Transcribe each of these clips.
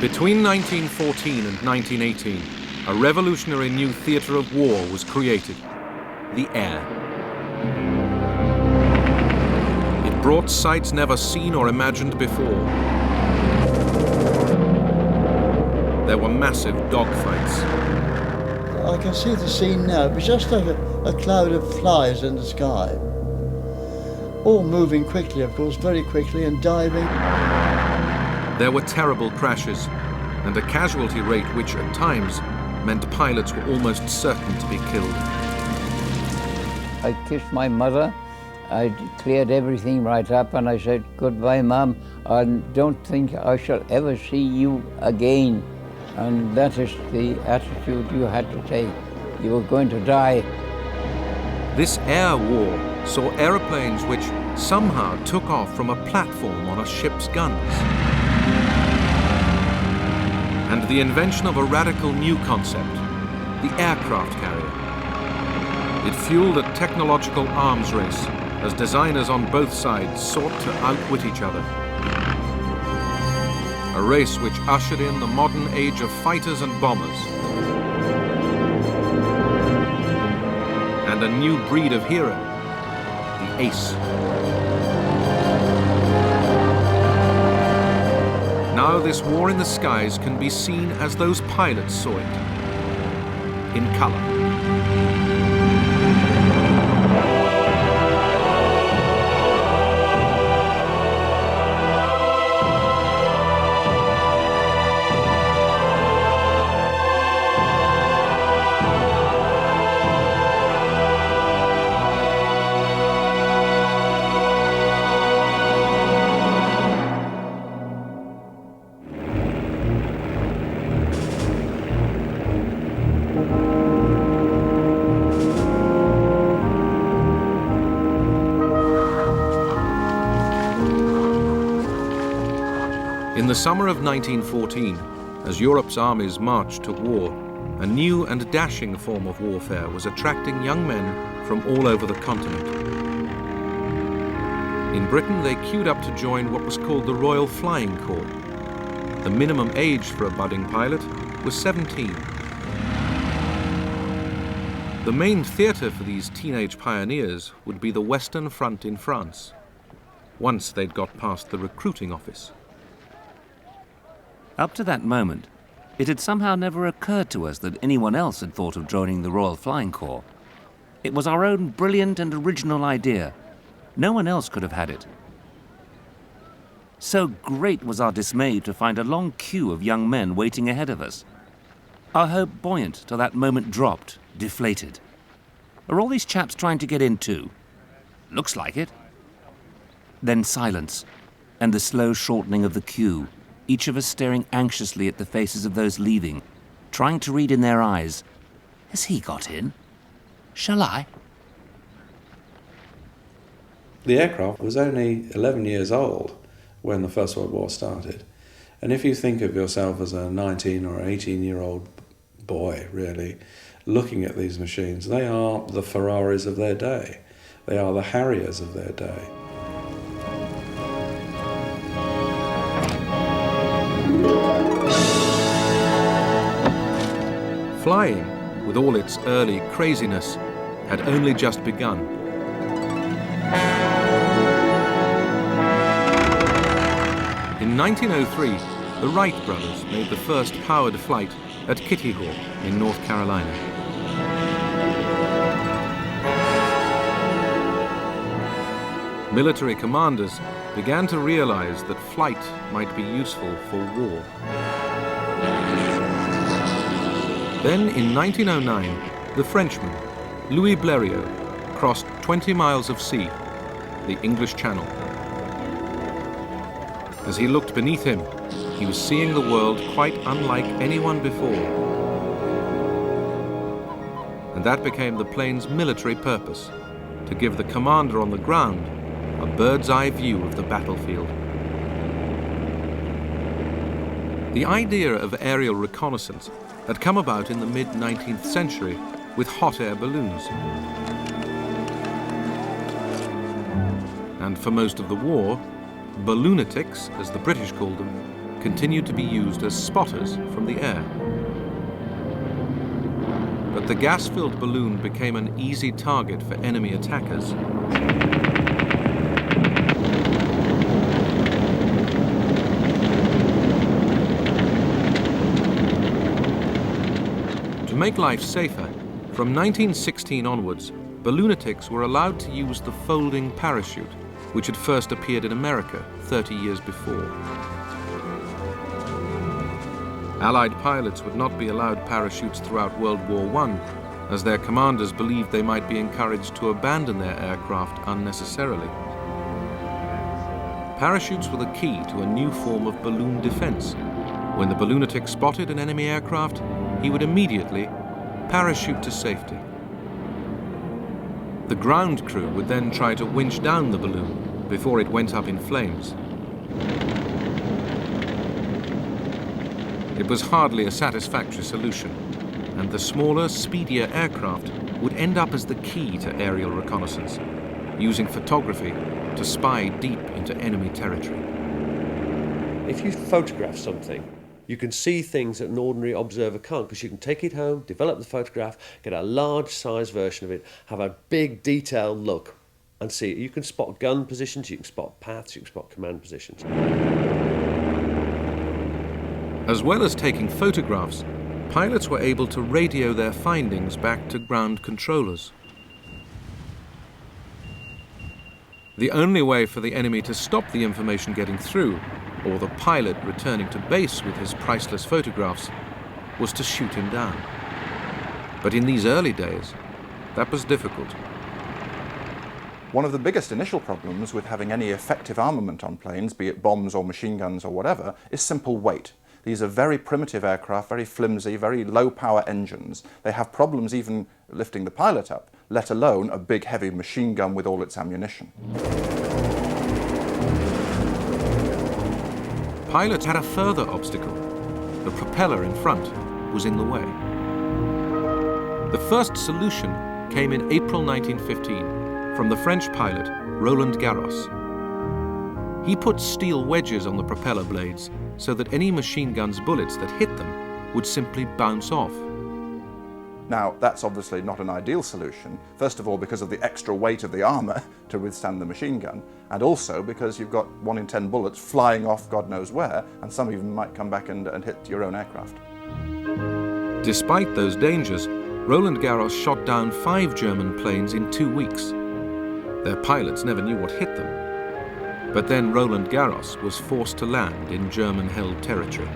Between 1914 and 1918, a revolutionary new theatre of war was created, the air. It brought sights never seen or imagined before. There were massive dogfights. I can see the scene now. It was just like a cloud of flies in the sky. All moving quickly, of course, very quickly, and diving. There were terrible crashes, and a casualty rate which, at times, meant pilots were almost certain to be killed. I kissed my mother. I cleared everything right up, and I said, "Goodbye, Mum. I don't think I shall ever see you again." And that is the attitude you had to take. You were going to die. This air war saw aeroplanes which somehow took off from a platform on a ship's guns. And the invention of a radical new concept, the aircraft carrier. It fueled a technological arms race as designers on both sides sought to outwit each other. A race which ushered in the modern age of fighters and bombers. And a new breed of hero, the ace. Now this war in the skies can be seen as those pilots saw it, in color. In the summer of 1914, as Europe's armies marched to war, a new and dashing form of warfare was attracting young men from all over the continent. In Britain, they queued up to join what was called the Royal Flying Corps. The minimum age for a budding pilot was 17. The main theatre for these teenage pioneers would be the Western Front in France, once they'd got past the recruiting office. Up to that moment, it had somehow never occurred to us that anyone else had thought of joining the Royal Flying Corps. It was our own brilliant and original idea. No one else could have had it. So great was our dismay to find a long queue of young men waiting ahead of us. Our hope buoyant till that moment dropped, deflated. Are all these chaps trying to get in too? Looks like it. Then silence, and the slow shortening of the queue, each of us staring anxiously at the faces of those leaving, trying to read in their eyes, has he got in? Shall I? The aircraft was only 11 years old when the First World War started. And if you think of yourself as a 19 or 18-year-old boy, really, looking at these machines, they are the Ferraris of their day. They are the Harriers of their day. Flying, with all its early craziness, had only just begun. In 1903, the Wright brothers made the first powered flight at Kitty Hawk in North Carolina. Military commanders began to realize that flight might be useful for war. Then, in 1909, the Frenchman, Loughburyja, crossed 20 miles of sea, the English Channel. As he looked beneath him, he was seeing the world quite unlike anyone before. And that became the plane's military purpose, to give the commander on the ground a bird's-eye view of the battlefield. The idea of aerial reconnaissance had come about in the mid-19th century with hot air balloons. And for most of the war, balloonatics, as the British called them, continued to be used as spotters from the air. But the gas-filled balloon became an easy target for enemy attackers. To make life safer, from 1916 onwards, balloonatics were allowed to use the folding parachute, which had first appeared in America 30 years before. Allied pilots would not be allowed parachutes throughout World War I, as their commanders believed they might be encouraged to abandon their aircraft unnecessarily. Parachutes were the key to a new form of balloon defense. When the balloonatic spotted an enemy aircraft, he would immediately parachute to safety. The ground crew would then try to winch down the balloon before it went up in flames. It was hardly a satisfactory solution, and the smaller, speedier aircraft would end up as the key to aerial reconnaissance, using photography to spy deep into enemy territory. If you photograph something, you can see things that an ordinary observer can't, because you can take it home, develop the photograph, get a large size version of it, have a big detailed look and see it. You can spot gun positions, you can spot paths, you can spot command positions. As well as taking photographs, pilots were able to radio their findings back to ground controllers. The only way for the enemy to stop the information getting through, or the pilot returning to base with his priceless photographs, was to shoot him down. But in these early days, that was difficult. One of the biggest initial problems with having any effective armament on planes, be it bombs or machine guns or whatever, is simple weight. These are very primitive aircraft, very flimsy, very low power engines. They have problems even lifting the pilot up, let alone a big heavy machine gun with all its ammunition. Pilots had a further obstacle. The propeller in front was in the way. The first solution came in April 1915 from the French pilot Roland Garrosa. He put steel wedges on the propeller blades so that any machine gun's bullets that hit them would simply bounce off. Now, that's obviously not an ideal solution, first of all because of the extra weight of the armour to withstand the machine gun, and also because you've got 1 in 10 bullets flying off God knows where, and some even might come back and hit your own aircraft. Despite those dangers, Roland Garros shot down 5 German planes in 2 weeks. Their pilots never knew what hit them. But then Roland Garros was forced to land in German-held territory.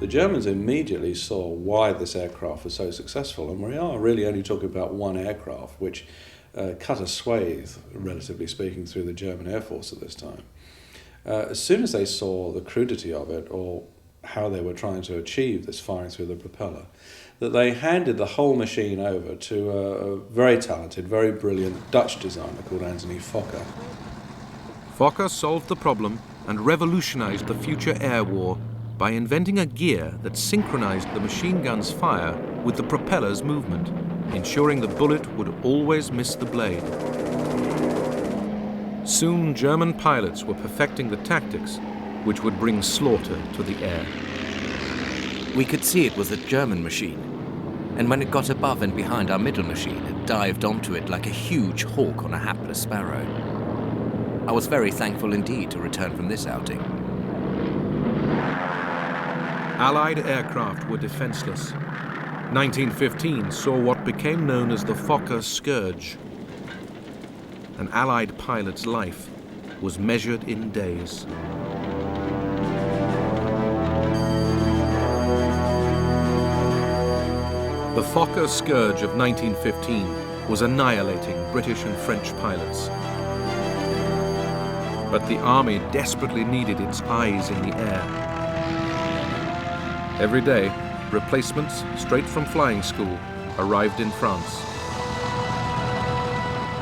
The Germans immediately saw why this aircraft was so successful, and we are really only talking about one aircraft, which cut a swathe, relatively speaking, through the German Air Force at this time. As soon as they saw the crudity of it, or how they were trying to achieve this firing through the propeller, that they handed the whole machine over to a very talented, very brilliant Dutch designer called Anthony Fokker. Fokker solved the problem and revolutionized the future air war by inventing a gear that synchronized the machine gun's fire with the propeller's movement, ensuring the bullet would always miss the blade. Soon, German pilots were perfecting the tactics which would bring slaughter to the air. We could see it was a German machine, and when it got above and behind our middle machine, it dived onto it like a huge hawk on a hapless sparrow. I was very thankful indeed to return from this outing. Allied aircraft were defenseless. 1915 saw what became known as the Fokker Scourge. An Allied pilot's life was measured in days. The Fokker Scourge of 1915 was annihilating British and French pilots. But the army desperately needed its eyes in the air. Every day, replacements straight from flying school arrived in France.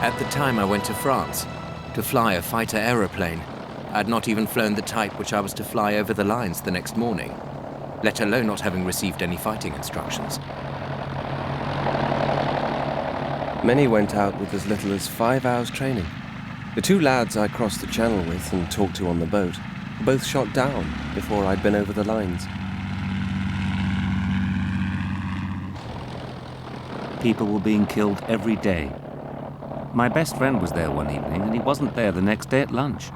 At the time I went to France to fly a fighter aeroplane, I had not even flown the type which I was to fly over the lines the next morning, let alone not having received any fighting instructions. Many went out with as little as 5 hours training. The 2 lads I crossed the channel with and talked to on the boat both shot down before I'd been over the lines. People were being killed every day. My best friend was there one evening, and he wasn't there the next day at lunch.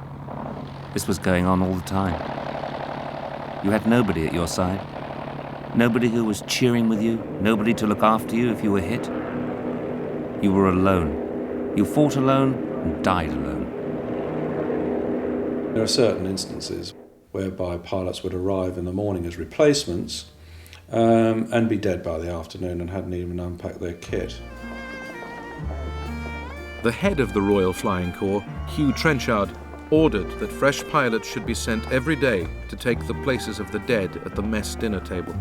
This was going on all the time. You had nobody at your side. Nobody who was cheering with you, nobody to look after you if you were hit. You were alone. You fought alone and died alone. There are certain instances whereby pilots would arrive in the morning as replacements and be dead by the afternoon and hadn't even unpacked their kit. The head of the Royal Flying Corps, Hugh Trenchard, ordered that fresh pilots should be sent every day to take the places of the dead at the mess dinner table.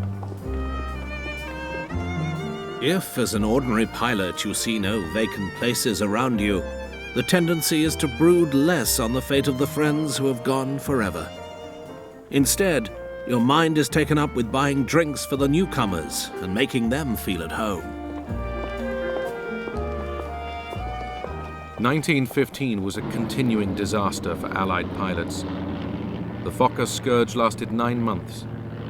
If, as an ordinary pilot, you see no vacant places around you, the tendency is to brood less on the fate of the friends who have gone forever. Instead, your mind is taken up with buying drinks for the newcomers and making them feel at home. 1915 was a continuing disaster for Allied pilots. The Fokker scourge lasted 9 months.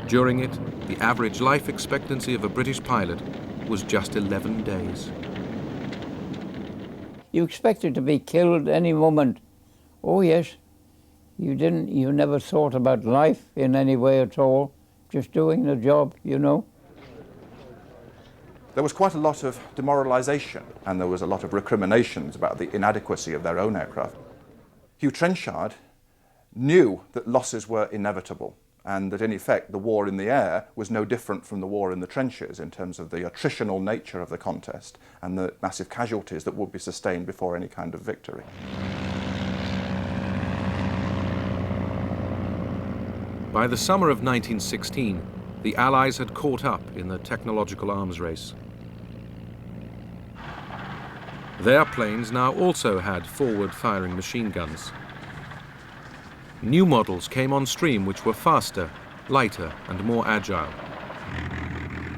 During it, the average life expectancy of a British pilot was just 11 days. You expected to be killed any moment. Oh yes, you never thought about life in any way at all, just doing the job, you know. There was quite a lot of demoralisation, and there was a lot of recriminations about the inadequacy of their own aircraft. Hugh Trenchard knew that losses were inevitable, and that in effect the war in the air was no different from the war in the trenches in terms of the attritional nature of the contest and the massive casualties that would be sustained before any kind of victory. By the summer of 1916, the Allies had caught up in the technological arms race. Their planes now also had forward-firing machine guns. New models came on stream which were faster, lighter and more agile.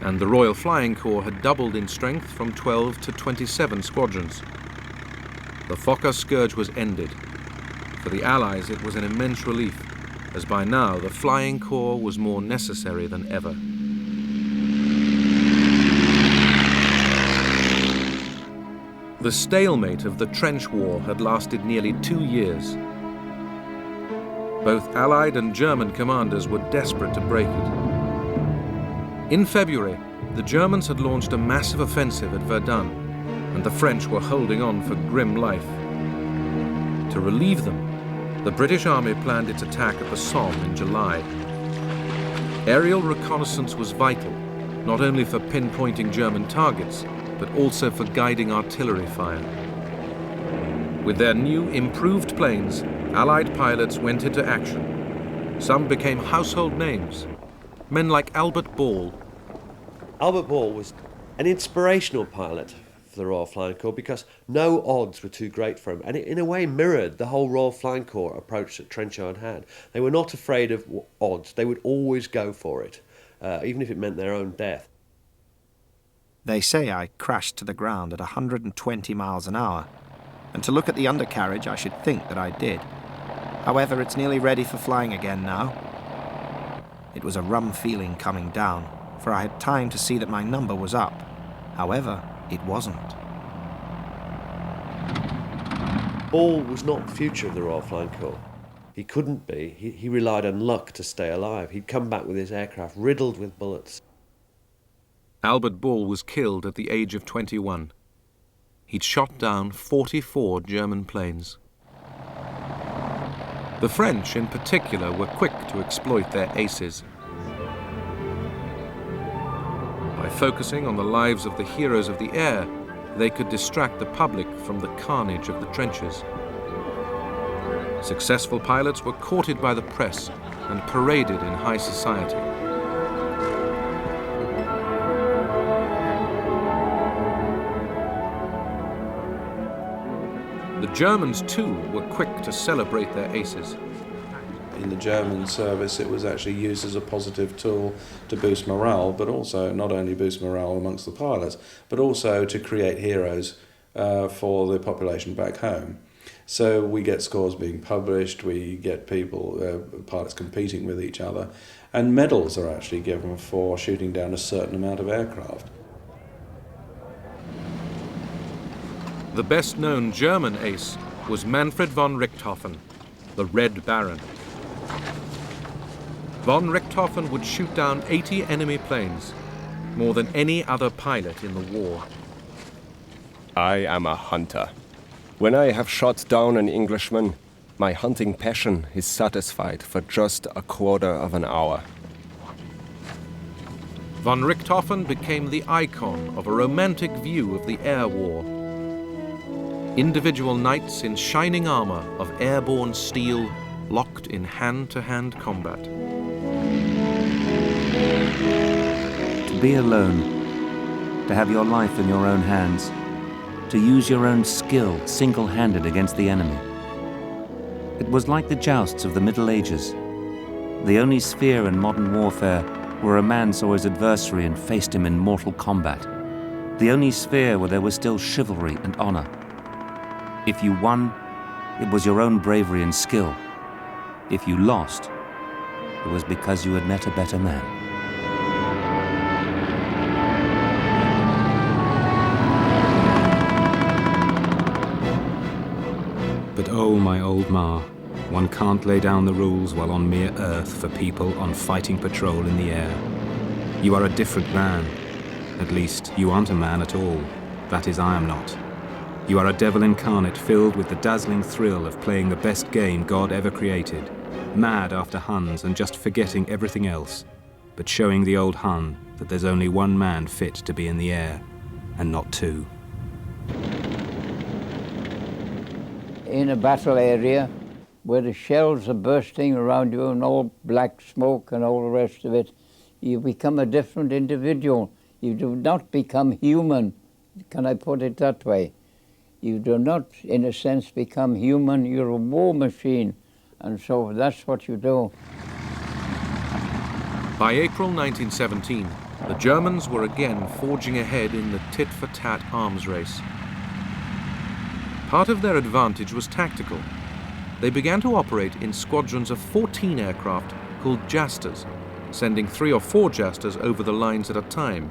And the Royal Flying Corps had doubled in strength from 12 to 27 squadrons. The Fokker scourge was ended. For the Allies it was an immense relief, as by now the Flying Corps was more necessary than ever. The stalemate of the trench war had lasted nearly 2 years. Both Allied and German commanders were desperate to break it. In February, the Germans had launched a massive offensive at Verdun, and the French were holding on for grim life. To relieve them, the British Army planned its attack at the Somme in July. Aerial reconnaissance was vital, not only for pinpointing German targets, but also for guiding artillery fire. With their new, improved planes, Allied pilots went into action. Some became household names. Men like Albert Ball. Albert Ball was an inspirational pilot for the Royal Flying Corps because no odds were too great for him, and it in a way mirrored the whole Royal Flying Corps approach that Trenchard had. They were not afraid of odds. They would always go for it, even if it meant their own death. They say I crashed to the ground at 120 miles an hour, and to look at the undercarriage I should think that I did. However, it's nearly ready for flying again now. It was a rum feeling coming down, for I had time to see that my number was up. However, it wasn't. Ball was not the future of the Royal Flying Corps. He couldn't be. He relied on luck to stay alive. He'd come back with his aircraft riddled with bullets. Albert Ball was killed at the age of 21. He'd shot down 44 German planes. The French, in particular, were quick to exploit their aces. By focusing on the lives of the heroes of the air, they could distract the public from the carnage of the trenches. Successful pilots were courted by the press and paraded in high society. The Germans, too, were quick to celebrate their aces. In the German service, it was actually used as a positive tool to boost morale, but also not only boost morale amongst the pilots, but also to create heroes for the population back home. So we get scores being published, we get people, pilots competing with each other, and medals are actually given for shooting down a certain amount of aircraft. The best-known German ace was Manfred von Richthofen, the Red Baron. Von Richthofen would shoot down 80 enemy planes, more than any other pilot in the war. I am a hunter. When I have shot down an Englishman, my hunting passion is satisfied for just a quarter of an hour. Von Richthofen became the icon of a romantic view of the air war. Individual knights in shining armor of airborne steel, locked in hand-to-hand combat. To be alone, to have your life in your own hands, to use your own skill single-handed against the enemy. It was like the jousts of the Middle Ages, the only sphere in modern warfare where a man saw his adversary and faced him in mortal combat, the only sphere where there was still chivalry and honor. If you won, it was your own bravery and skill. If you lost, it was because you had met a better man. But oh, my old ma, one can't lay down the rules while on mere earth for people on fighting patrol in the air. You are a different man. At least, you aren't a man at all. That is, I am not. You are a devil incarnate filled with the dazzling thrill of playing the best game God ever created, mad after Huns and just forgetting everything else, but showing the old Hun that there's only one man fit to be in the air, and not two. In a battle area where the shells are bursting around you and all black smoke and all the rest of it, you become a different individual. You do not become human. Can I put it that way? You do not, in a sense, become human. You're a war machine, and so that's what you do. By April 1917, the Germans were again forging ahead in the tit-for-tat arms race. Part of their advantage was tactical. They began to operate in squadrons of 14 aircraft called Jasters, sending 3 or 4 Jasters over the lines at a time.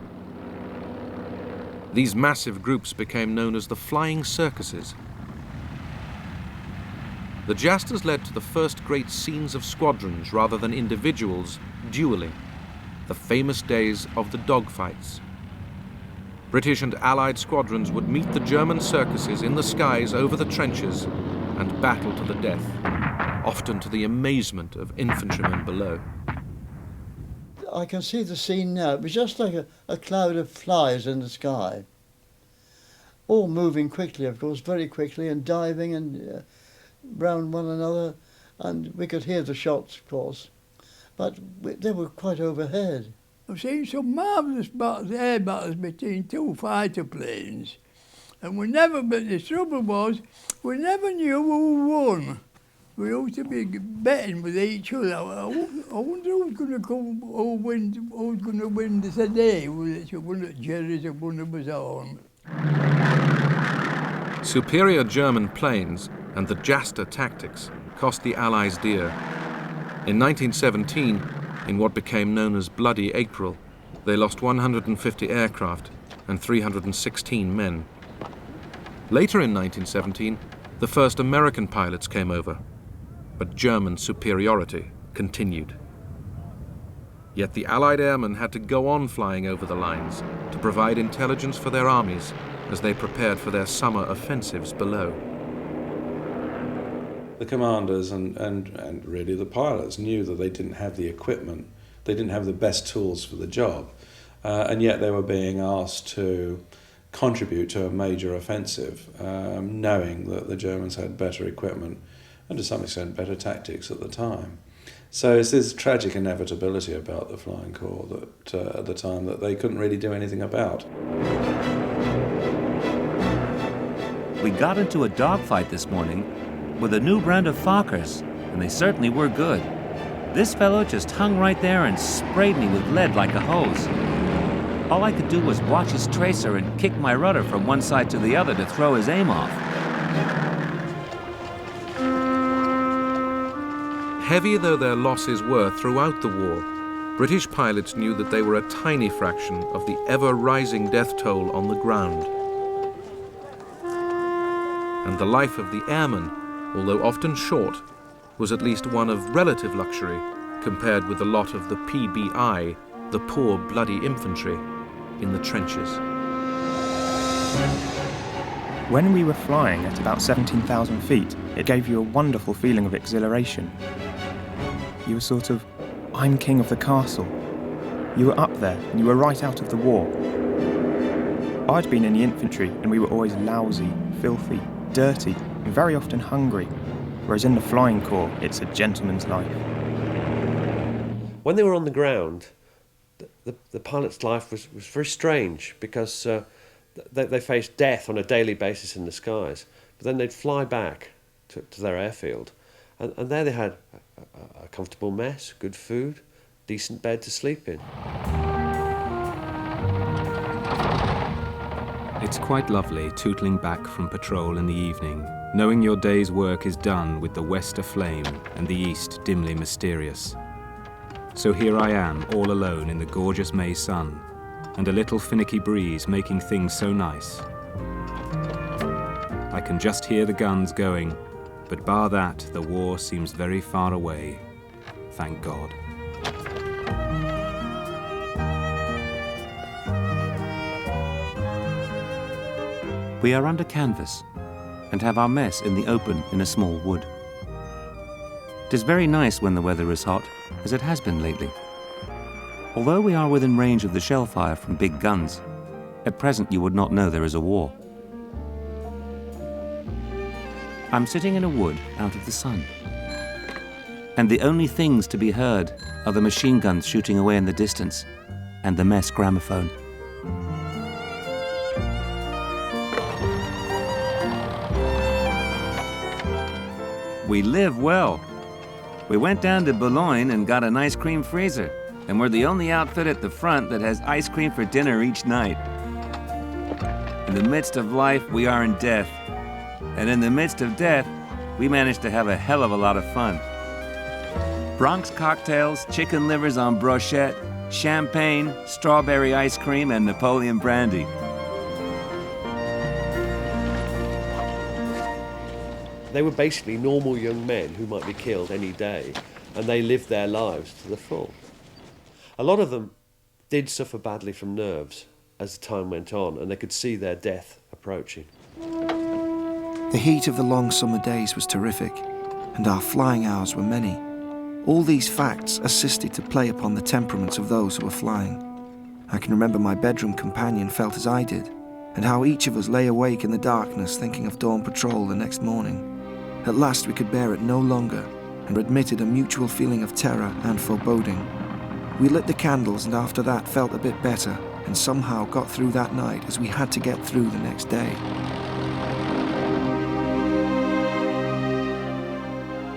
These massive groups became known as the flying circuses. The Jasters led to the first great scenes of squadrons rather than individuals dueling, the famous days of the dogfights. British and Allied squadrons would meet the German circuses in the skies over the trenches and battle to the death, often to the amazement of infantrymen below. I can see the scene now. It was just like a cloud of flies in the sky. All moving quickly, of course, very quickly, and diving and round one another. And we could hear the shots, of course. But they were quite overhead. I've seen some marvellous air battles between 2 fighter planes. And but the trouble was, we never knew who won. We used to be betting with each other. I wonder who's going to come, who's going to win this day. One at Jerry's and one of us on. Superior German planes and the Jaster tactics cost the Allies dear. In 1917, in what became known as Bloody April, they lost 150 aircraft and 316 men. Later in 1917, the first American pilots came over, but German superiority continued. Yet the Allied airmen had to go on flying over the lines to provide intelligence for their armies as they prepared for their summer offensives below. The commanders and really the pilots knew that they didn't have the equipment, they didn't have the best tools for the job, and yet they were being asked to contribute to a major offensive, knowing that the Germans had better equipment and to some extent better tactics at the time. So it's this tragic inevitability about the Flying Corps that at the time that they couldn't really do anything about. We got into a dogfight this morning with a new brand of Fokkers, and they certainly were good. This fellow just hung right there and sprayed me with lead like a hose. All I could do was watch his tracer and kick my rudder from one side to the other to throw his aim off. heavy though their losses were throughout the war, British pilots knew that they were a tiny fraction of the ever-rising death toll on the ground. And the life of the airman, although often short, was at least one of relative luxury compared with the lot of the PBI, the poor bloody infantry, in the trenches. When we were flying at about 17,000 feet, it gave you a wonderful feeling of exhilaration. You were sort of, I'm king of the castle. You were up there and you were right out of the war. I'd been in the infantry and we were always lousy, filthy, dirty, and very often hungry, whereas in the flying corps, it's a gentleman's life. When they were on the ground, the pilot's life was very strange because they faced death on a daily basis in the skies, but then they'd fly back to their airfield, and there they had a comfortable mess, good food, decent bed to sleep in. It's quite lovely tootling back from patrol in the evening, knowing your day's work is done with the west aflame and the east dimly mysterious. So here I am, all alone in the gorgeous May sun, and a little finicky breeze making things so nice. I can just hear the guns going, but bar that, the war seems very far away. Thank God. We are under canvas and have our mess in the open in a small wood. It is very nice when the weather is hot, as it has been lately. Although we are within range of the shell fire from big guns, at present you would not know there is a war. I'm sitting in a wood out of the sun, and the only things to be heard are the machine guns shooting away in the distance and the mess gramophone. We live well. We went down to Boulogne and got an ice cream freezer, and we're the only outfit at the front that has ice cream for dinner each night. In the midst of life, we are in death. And in the midst of death, we managed to have a hell of a lot of fun. Bronx cocktails, chicken livers en brochette, champagne, strawberry ice cream, and Napoleon brandy. They were basically normal young men who might be killed any day, and they lived their lives to the full. A lot of them did suffer badly from nerves as the time went on, and they could see their death approaching. The heat of the long summer days was terrific, and our flying hours were many. All these facts assisted to play upon the temperaments of those who were flying. I can remember my bedroom companion felt as I did, and how each of us lay awake in the darkness thinking of dawn patrol the next morning. At last we could bear it no longer, and admitted a mutual feeling of terror and foreboding. We lit the candles and after that felt a bit better, and somehow got through that night as we had to get through the next day.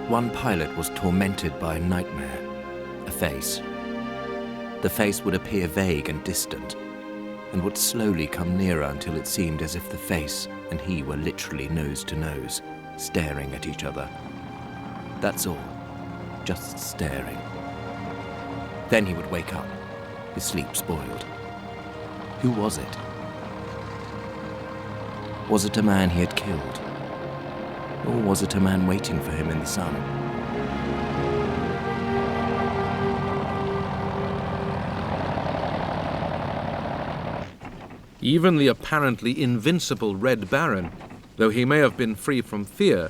One pilot was tormented by a nightmare, a face. The face would appear vague and distant, and would slowly come nearer until it seemed as if the face and he were literally nose to nose, staring at each other. That's all, just staring. Then he would wake up, his sleep spoiled. Who was it? Was it a man he had killed? Or was it a man waiting for him in the sun? Even the apparently invincible Red Baron, though he may have been free from fear,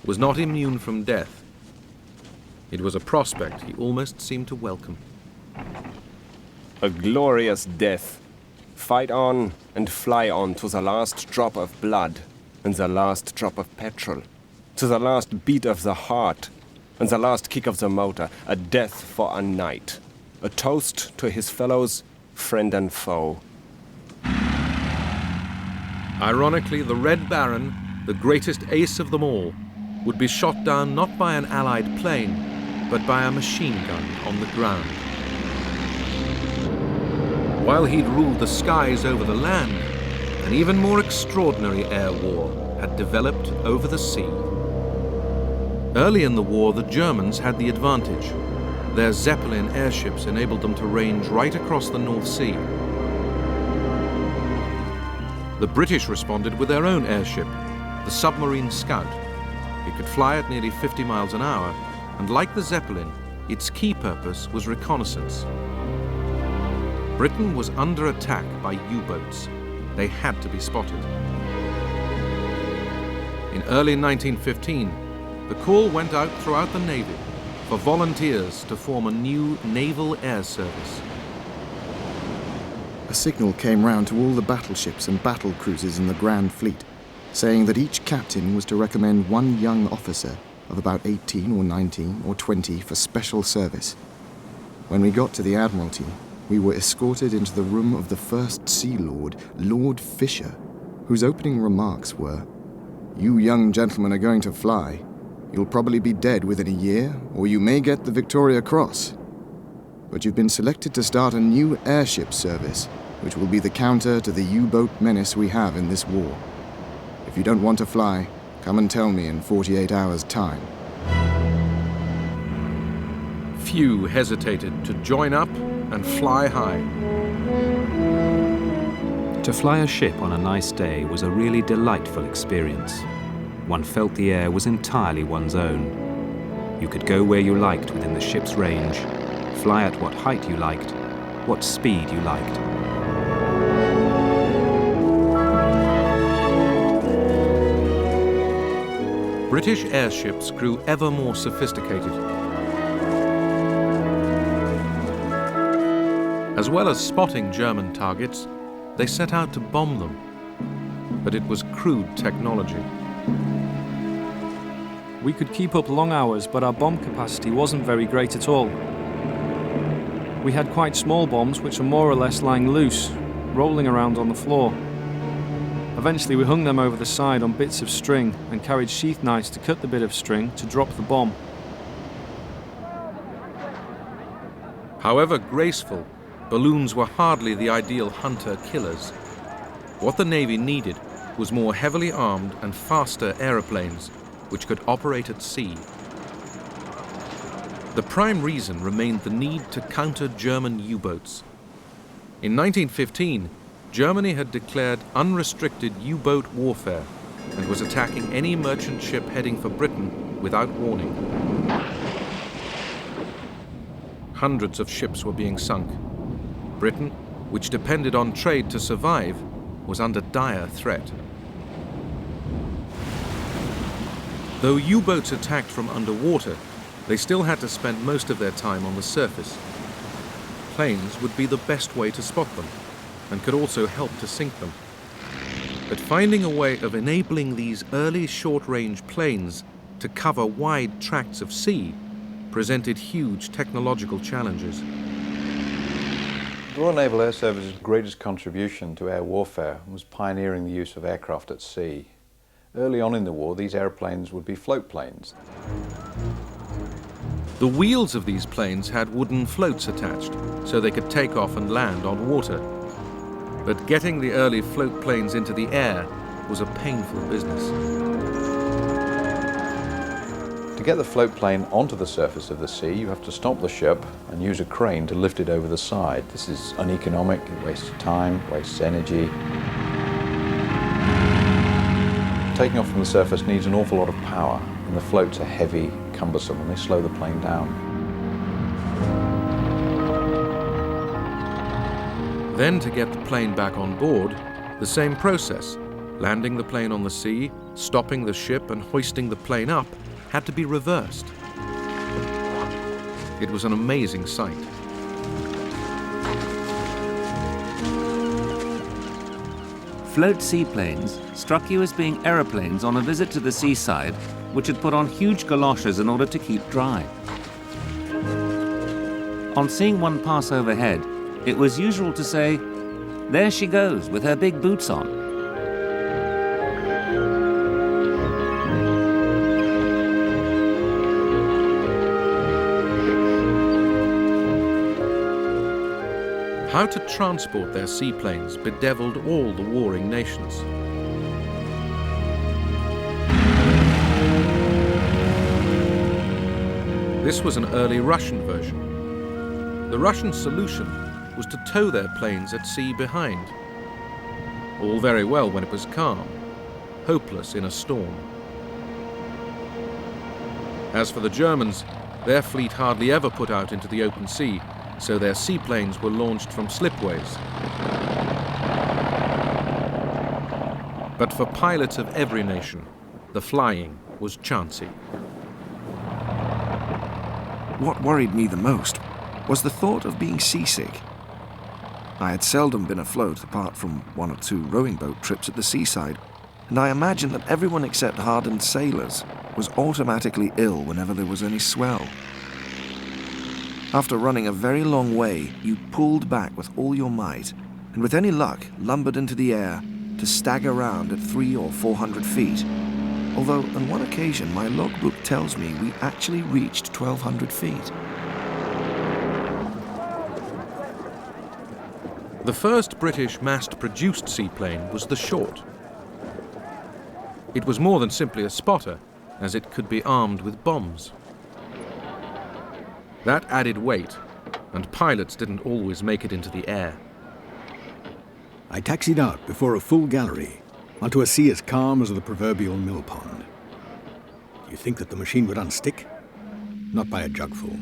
was not immune from death. It was a prospect he almost seemed to welcome. A glorious death. Fight on and fly on to the last drop of blood and the last drop of petrol, to the last beat of the heart and the last kick of the motor. A death for a night. A toast to his fellows, friend and foe. Ironically, the Red Baron, the greatest ace of them all, would be shot down not by an Allied plane, but by a machine gun on the ground. While he'd ruled the skies over the land, an even more extraordinary air war had developed over the sea. Early in the war, the Germans had the advantage. Their Zeppelin airships enabled them to range right across the North Sea. The British responded with their own airship, the submarine Scout. It could fly at nearly 50 miles an hour, and like the Zeppelin, its key purpose was reconnaissance. Britain was under attack by U-boats. They had to be spotted. In early 1915, the call went out throughout the Navy for volunteers to form a new naval air service. A signal came round to all the battleships and battle cruisers in the Grand Fleet, saying that each captain was to recommend one young officer of about 18 or 19 or 20 for special service. When we got to the Admiralty, we were escorted into the room of the First Sea Lord, Lord Fisher, whose opening remarks were, "You young gentlemen are going to fly. You'll probably be dead within a year, or you may get the Victoria Cross. But you've been selected to start a new airship service, which will be the counter to the U-boat menace we have in this war. If you don't want to fly, come and tell me in 48 hours' time." Few hesitated to join up and fly high. To fly a ship on a nice day was a really delightful experience. One felt the air was entirely one's own. You could go where you liked within the ship's range, fly at what height you liked, what speed you liked. British airships grew ever more sophisticated. As well as spotting German targets, they set out to bomb them. But it was crude technology. We could keep up long hours, but our bomb capacity wasn't very great at all. We had quite small bombs which were more or less lying loose, rolling around on the floor. Eventually we hung them over the side on bits of string and carried sheath knives to cut the bit of string to drop the bomb. However graceful, balloons were hardly the ideal hunter-killers. What the Navy needed was more heavily armed and faster aeroplanes which could operate at sea. The prime reason remained the need to counter German U-boats. In 1915, Germany had declared unrestricted U-boat warfare and was attacking any merchant ship heading for Britain without warning. Hundreds of ships were being sunk. Britain, which depended on trade to survive, was under dire threat. Though U-boats attacked from underwater, they still had to spend most of their time on the surface. Planes would be the best way to spot them, and could also help to sink them. But finding a way of enabling these early short-range planes to cover wide tracts of sea presented huge technological challenges. The Royal Naval Air Service's greatest contribution to air warfare was pioneering the use of aircraft at sea. Early on in the war, these airplanes would be float planes. The wheels of these planes had wooden floats attached, so they could take off and land on water. But getting the early float planes into the air was a painful business. To get the float plane onto the surface of the sea, you have to stop the ship and use a crane to lift it over the side. This is uneconomic, it wastes time, wastes energy. Taking off from the surface needs an awful lot of power, and the floats are heavy, cumbersome, and they slow the plane down. Then to get the plane back on board, the same process. Landing the plane on the sea, stopping the ship and hoisting the plane up had to be reversed. It was an amazing sight. Float seaplanes struck you as being aeroplanes on a visit to the seaside, which had put on huge galoshes in order to keep dry. On seeing one pass overhead, it was usual to say, "There she goes with her big boots on." How to transport their seaplanes bedeviled all the warring nations. This was an early Russian version. The Russian solution was to tow their planes at sea behind. All very well when it was calm, hopeless in a storm. As for the Germans, their fleet hardly ever put out into the open sea, so their seaplanes were launched from slipways. But for pilots of every nation, the flying was chancy. What worried me the most was the thought of being seasick. I had seldom been afloat apart from 1 or 2 rowing boat trips at the seaside, and I imagined that everyone except hardened sailors was automatically ill whenever there was any swell. After running a very long way, you pulled back with all your might, and with any luck lumbered into the air to stagger around at 300 or 400 feet. Although on one occasion my logbook tells me we actually reached 1,200 feet. The first British mass-produced seaplane was the Short. It was more than simply a spotter, as it could be armed with bombs. That added weight, and pilots didn't always make it into the air. I taxied out before a full gallery, onto a sea as calm as the proverbial mill pond. You think that the machine would unstick? Not by a jugful.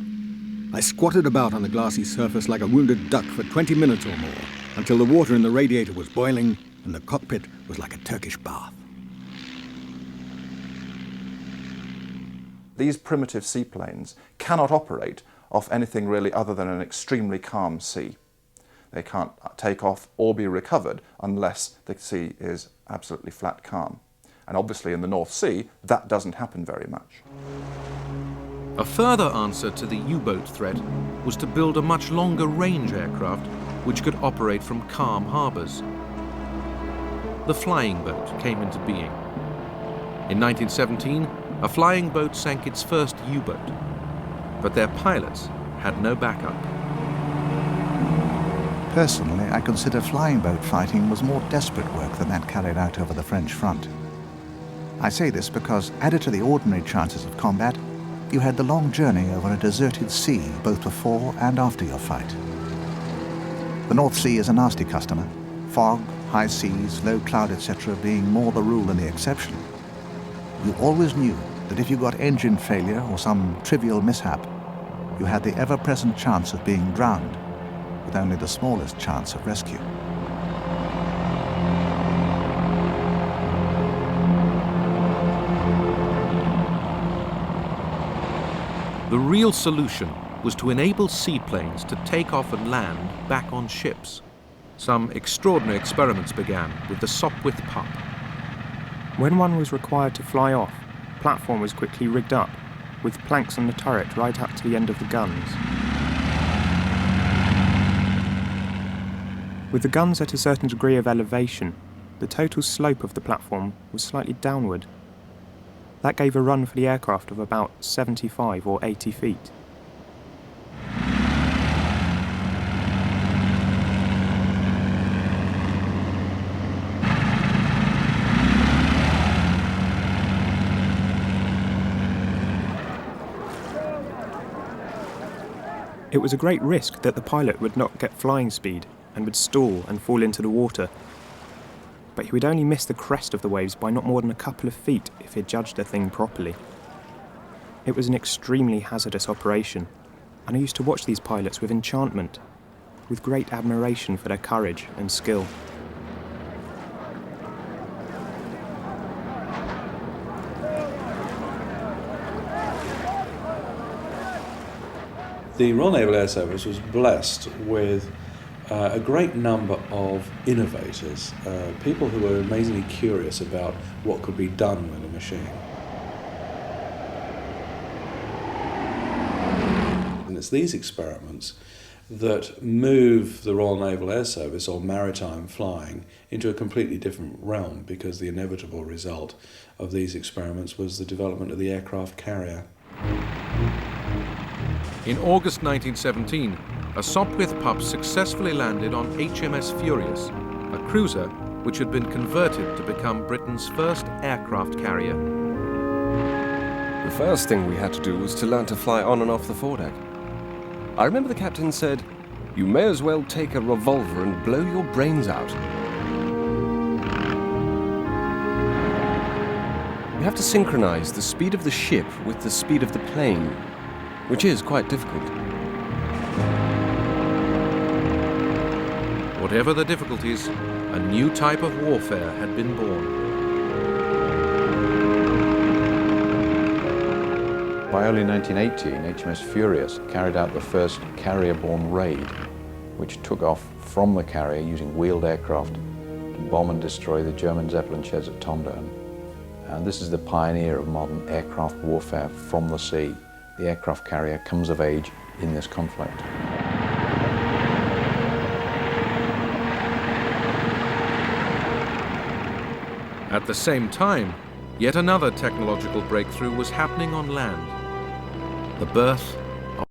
I squatted about on the glassy surface like a wounded duck for 20 minutes or more, until the water in the radiator was boiling and the cockpit was like a Turkish bath. These primitive seaplanes cannot operate off anything really other than an extremely calm sea. They can't take off or be recovered unless the sea is absolutely flat calm. And obviously in the North Sea, that doesn't happen very much. A further answer to the U-boat threat was to build a much longer range aircraft which could operate from calm harbours. The flying boat came into being. In 1917, a flying boat sank its first U-boat, but their pilots had no backup. Personally, I consider flying boat fighting was more desperate work than that carried out over the French front. I say this because, added to the ordinary chances of combat, you had the long journey over a deserted sea both before and after your fight. The North Sea is a nasty customer, fog, high seas, low cloud, etc. being more the rule than the exception. You always knew that if you got engine failure or some trivial mishap, you had the ever-present chance of being drowned, with only the smallest chance of rescue. The real solution was to enable seaplanes to take off and land back on ships. Some extraordinary experiments began with the Sopwith Pup. When one was required to fly off, the platform was quickly rigged up, with planks on the turret right up to the end of the guns. With the guns at a certain degree of elevation, the total slope of the platform was slightly downward. That gave a run for the aircraft of about 75 or 80 feet. It was a great risk that the pilot would not get flying speed and would stall and fall into the water. But he would only miss the crest of the waves by not more than a couple of feet if he had judged the thing properly. It was an extremely hazardous operation, and I used to watch these pilots with enchantment, with great admiration for their courage and skill. The Royal Naval Air Service was blessed with a great number of innovators, people who were amazingly curious about what could be done with a machine. And it's these experiments that move the Royal Naval Air Service, or maritime flying, into a completely different realm, because the inevitable result of these experiments was the development of the aircraft carrier. In August 1917, a Sopwith Pup successfully landed on HMS Furious, a cruiser which had been converted to become Britain's first aircraft carrier. The first thing we had to do was to learn to fly on and off the foredeck. I remember the captain said, "You may as well take a revolver and blow your brains out." You have to synchronize the speed of the ship with the speed of the plane, which is quite difficult. Whatever the difficulties, a new type of warfare had been born. By early 1918, HMS Furious carried out the first carrier-borne raid, which took off from the carrier using wheeled aircraft to bomb and destroy the German Zeppelin sheds at Tondern. And this is the pioneer of modern aircraft warfare from the sea. The aircraft carrier comes of age in this conflict. At the same time, yet another technological breakthrough was happening on land. The birth of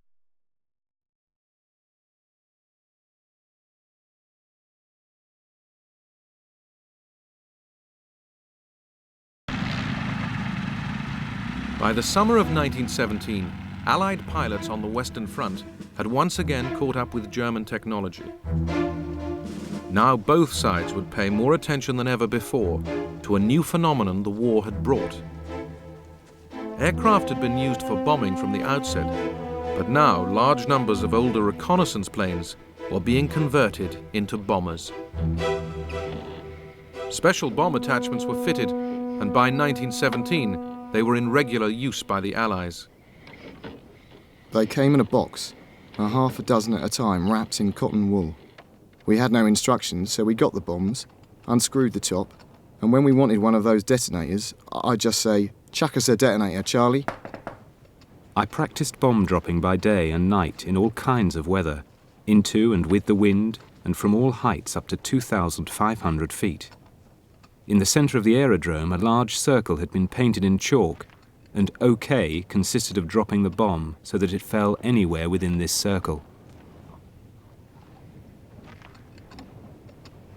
By the summer of 1917, Allied pilots on the Western Front had once again caught up with German technology. Now both sides would pay more attention than ever before to a new phenomenon the war had brought. Aircraft had been used for bombing from the outset, but now large numbers of older reconnaissance planes were being converted into bombers. Special bomb attachments were fitted, and by 1917, they were in regular use by the Allies. They came in a box, a half a dozen at a time, wrapped in cotton wool. We had no instructions, so we got the bombs, unscrewed the top, and when we wanted one of those detonators, I'd just say, "Chuck us a detonator, Charlie." I practiced bomb dropping by day and night in all kinds of weather, into and with the wind, and from all heights up to 2,500 feet. In the centre of the aerodrome, a large circle had been painted in chalk, and OK consisted of dropping the bomb so that it fell anywhere within this circle.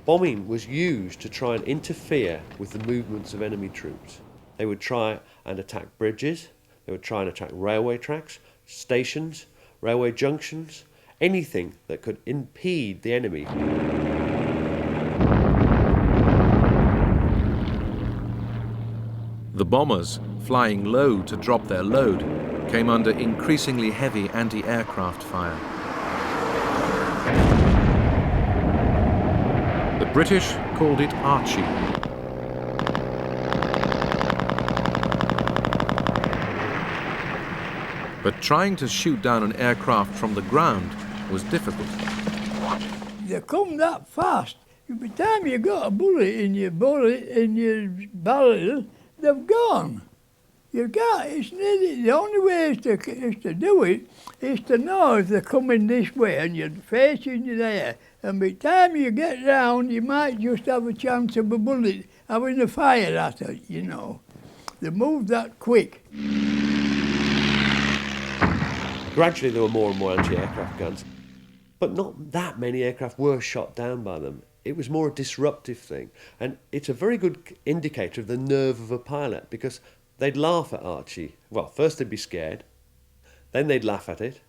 Bombing was used to try and interfere with the movements of enemy troops. They would try and attack bridges, they would try and attack railway tracks, stations, railway junctions, anything that could impede the enemy. The bombers, flying low to drop their load, came under increasingly heavy anti-aircraft fire. The British called it Archie. But trying to shoot down an aircraft from the ground was difficult. They come that fast. By the time you got a bullet in your barrel, they've gone. You can't, it's nearly, the only way is to do it is to know if they're coming this way and you're facing there. And by the time you get round, you might just have a chance of a bullet having a fire at it, you know. They move that quick. Gradually there were more and more anti-aircraft guns, but not that many aircraft were shot down by them. It was more a disruptive thing, and it's a very good indicator of the nerve of a pilot, because they'd laugh at Archie. Well, first they'd be scared, then they'd laugh at it,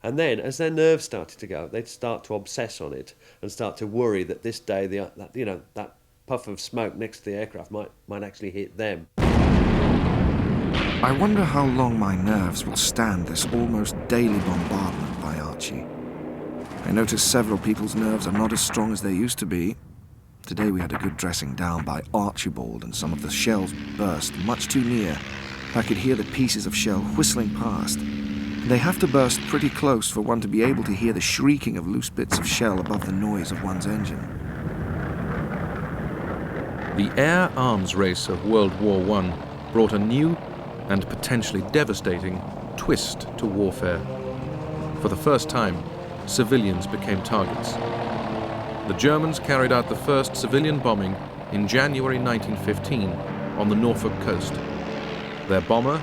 and then as their nerves started to go, they'd start to obsess on it and start to worry that this day that puff of smoke next to the aircraft might actually hit them. I wonder how long my nerves will stand this almost daily bombardment by Archie. I notice several people's nerves are not as strong as they used to be. Today we had a good dressing down by Archibald, and some of the shells burst much too near. I could hear the pieces of shell whistling past. They have to burst pretty close for one to be able to hear the shrieking of loose bits of shell above the noise of one's engine. The air arms race of World War I brought a new and potentially devastating twist to warfare. For the first time, civilians became targets. The Germans carried out the first civilian bombing in January 1915 on the Norfolk coast. Their bomber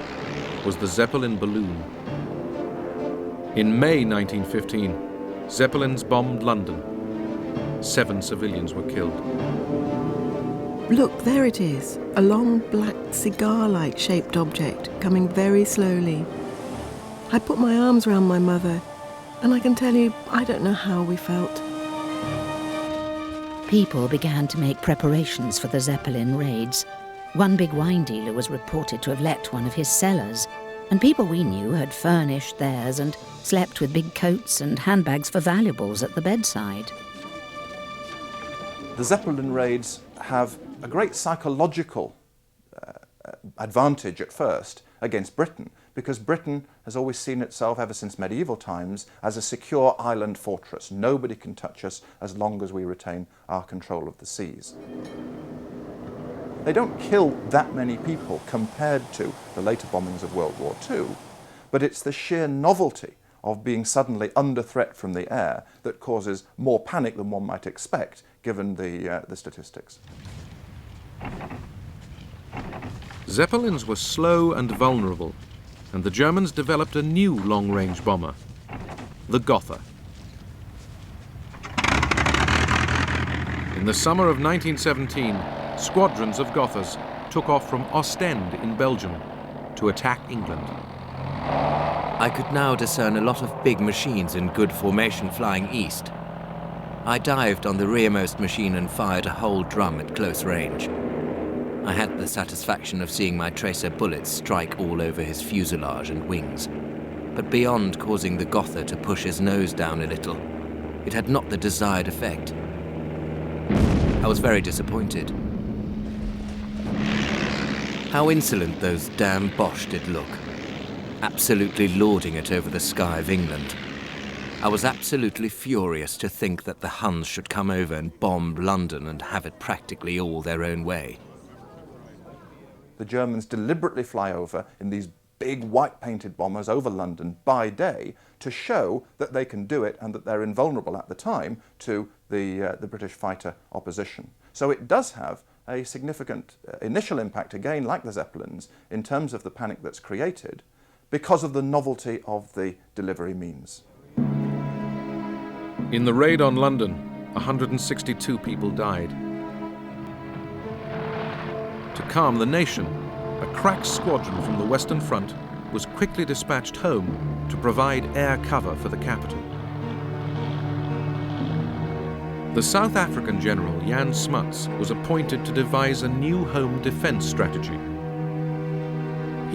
was the Zeppelin balloon. In May 1915, Zeppelins bombed London. 7 civilians were killed. Look, there it is, a long black cigar-like shaped object coming very slowly. I put my arms around my mother, and I can tell you, I don't know how we felt. People began to make preparations for the Zeppelin raids. One big wine dealer was reported to have let one of his cellars, and people we knew had furnished theirs and slept with big coats and handbags for valuables at the bedside. The Zeppelin raids have a great psychological advantage at first against Britain, because Britain has always seen itself, ever since medieval times, as a secure island fortress. Nobody can touch us as long as we retain our control of the seas. They don't kill that many people compared to the later bombings of World War II, but it's the sheer novelty of being suddenly under threat from the air that causes more panic than one might expect, given the statistics. Zeppelins were slow and vulnerable, and the Germans developed a new long-range bomber, the Gotha. In the summer of 1917, squadrons of Gothas took off from Ostend in Belgium to attack England. I could now discern a lot of big machines in good formation flying east. I dived on the rearmost machine and fired a whole drum at close range. I had the satisfaction of seeing my tracer bullets strike all over his fuselage and wings. But beyond causing the Gotha to push his nose down a little, it had not the desired effect. I was very disappointed. How insolent those damn Boche did look, absolutely lording it over the sky of England. I was absolutely furious to think that the Huns should come over and bomb London and have it practically all their own way. The Germans deliberately fly over in these big white-painted bombers over London by day to show that they can do it and that they're invulnerable at the time to the British fighter opposition. So it does have a significant initial impact, again, like the Zeppelins, in terms of the panic that's created because of the novelty of the delivery means. In the raid on London, 162 people died. To calm the nation, a crack squadron from the Western Front was quickly dispatched home to provide air cover for the capital. The South African general Jan Smuts was appointed to devise a new home defense strategy.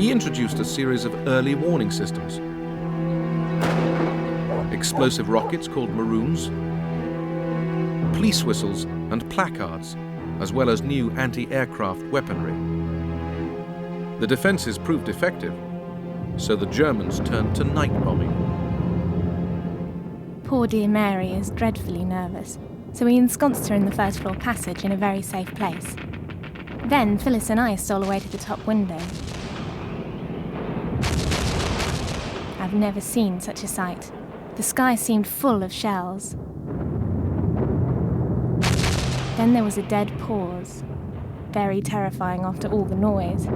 He introduced a series of early warning systems, explosive rockets called maroons, police whistles and placards, as well as new anti-aircraft weaponry. The defences proved effective, so the Germans turned to night bombing. Poor dear Mary is dreadfully nervous, so we ensconced her in the first floor passage in a very safe place. Then Phyllis and I stole away to the top window. I've never seen such a sight. The sky seemed full of shells. Then there was a dead pause, very terrifying after all the noise.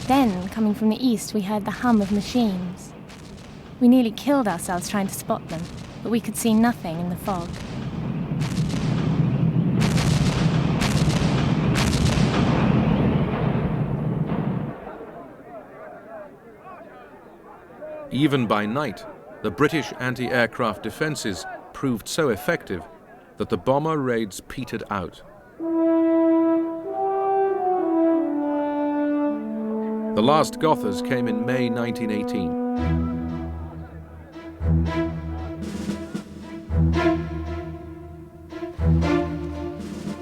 Then, coming from the east, we heard the hum of machines. We nearly killed ourselves trying to spot them, but we could see nothing in the fog. Even by night, the British anti-aircraft defences proved so effective that the bomber raids petered out. The last Gothas came in May 1918.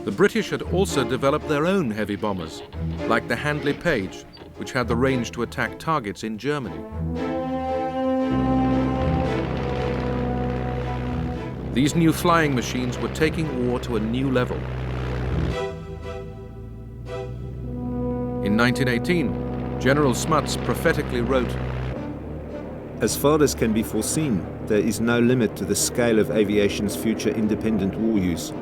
The British had also developed their own heavy bombers, like the Handley Page, which had the range to attack targets in Germany. These new flying machines were taking war to a new level. In 1918, General Smuts prophetically wrote, "As far as can be foreseen, there is no limit to the scale of aviation's future independent war use,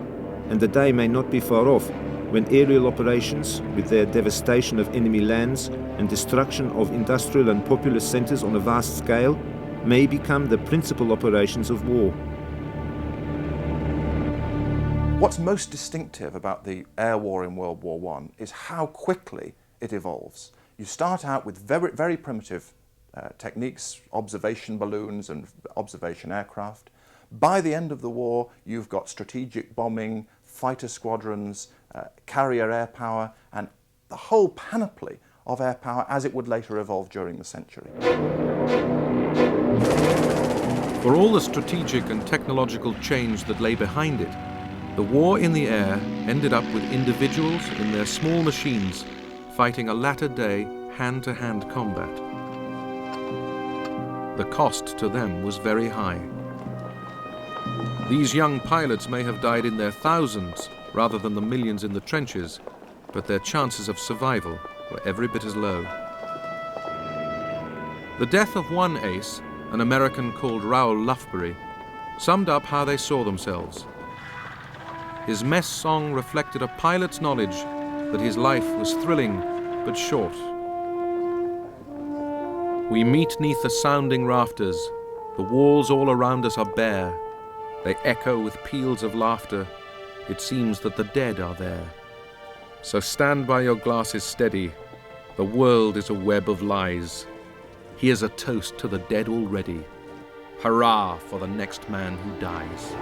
and the day may not be far off when aerial operations, with their devastation of enemy lands and destruction of industrial and populous centers on a vast scale, may become the principal operations of war." What's most distinctive about the air war in World War I is how quickly it evolves. You start out with very, very primitive techniques, observation balloons and observation aircraft. By the end of the war, you've got strategic bombing, fighter squadrons, carrier air power, and the whole panoply of air power as it would later evolve during the century. For all the strategic and technological change that lay behind it, the war in the air ended up with individuals in their small machines fighting a latter-day hand-to-hand combat. The cost to them was very high. These young pilots may have died in their thousands rather than the millions in the trenches, but their chances of survival were every bit as low. The death of one ace, an American called Raoula Loughburyja, summed up how they saw themselves. His mess song reflected a pilot's knowledge that his life was thrilling but short. We meet 'neath the sounding rafters. The walls all around us are bare. They echo with peals of laughter. It seems that the dead are there. So stand by your glasses steady. The world is a web of lies. Here's a toast to the dead already. Hurrah for the next man who dies.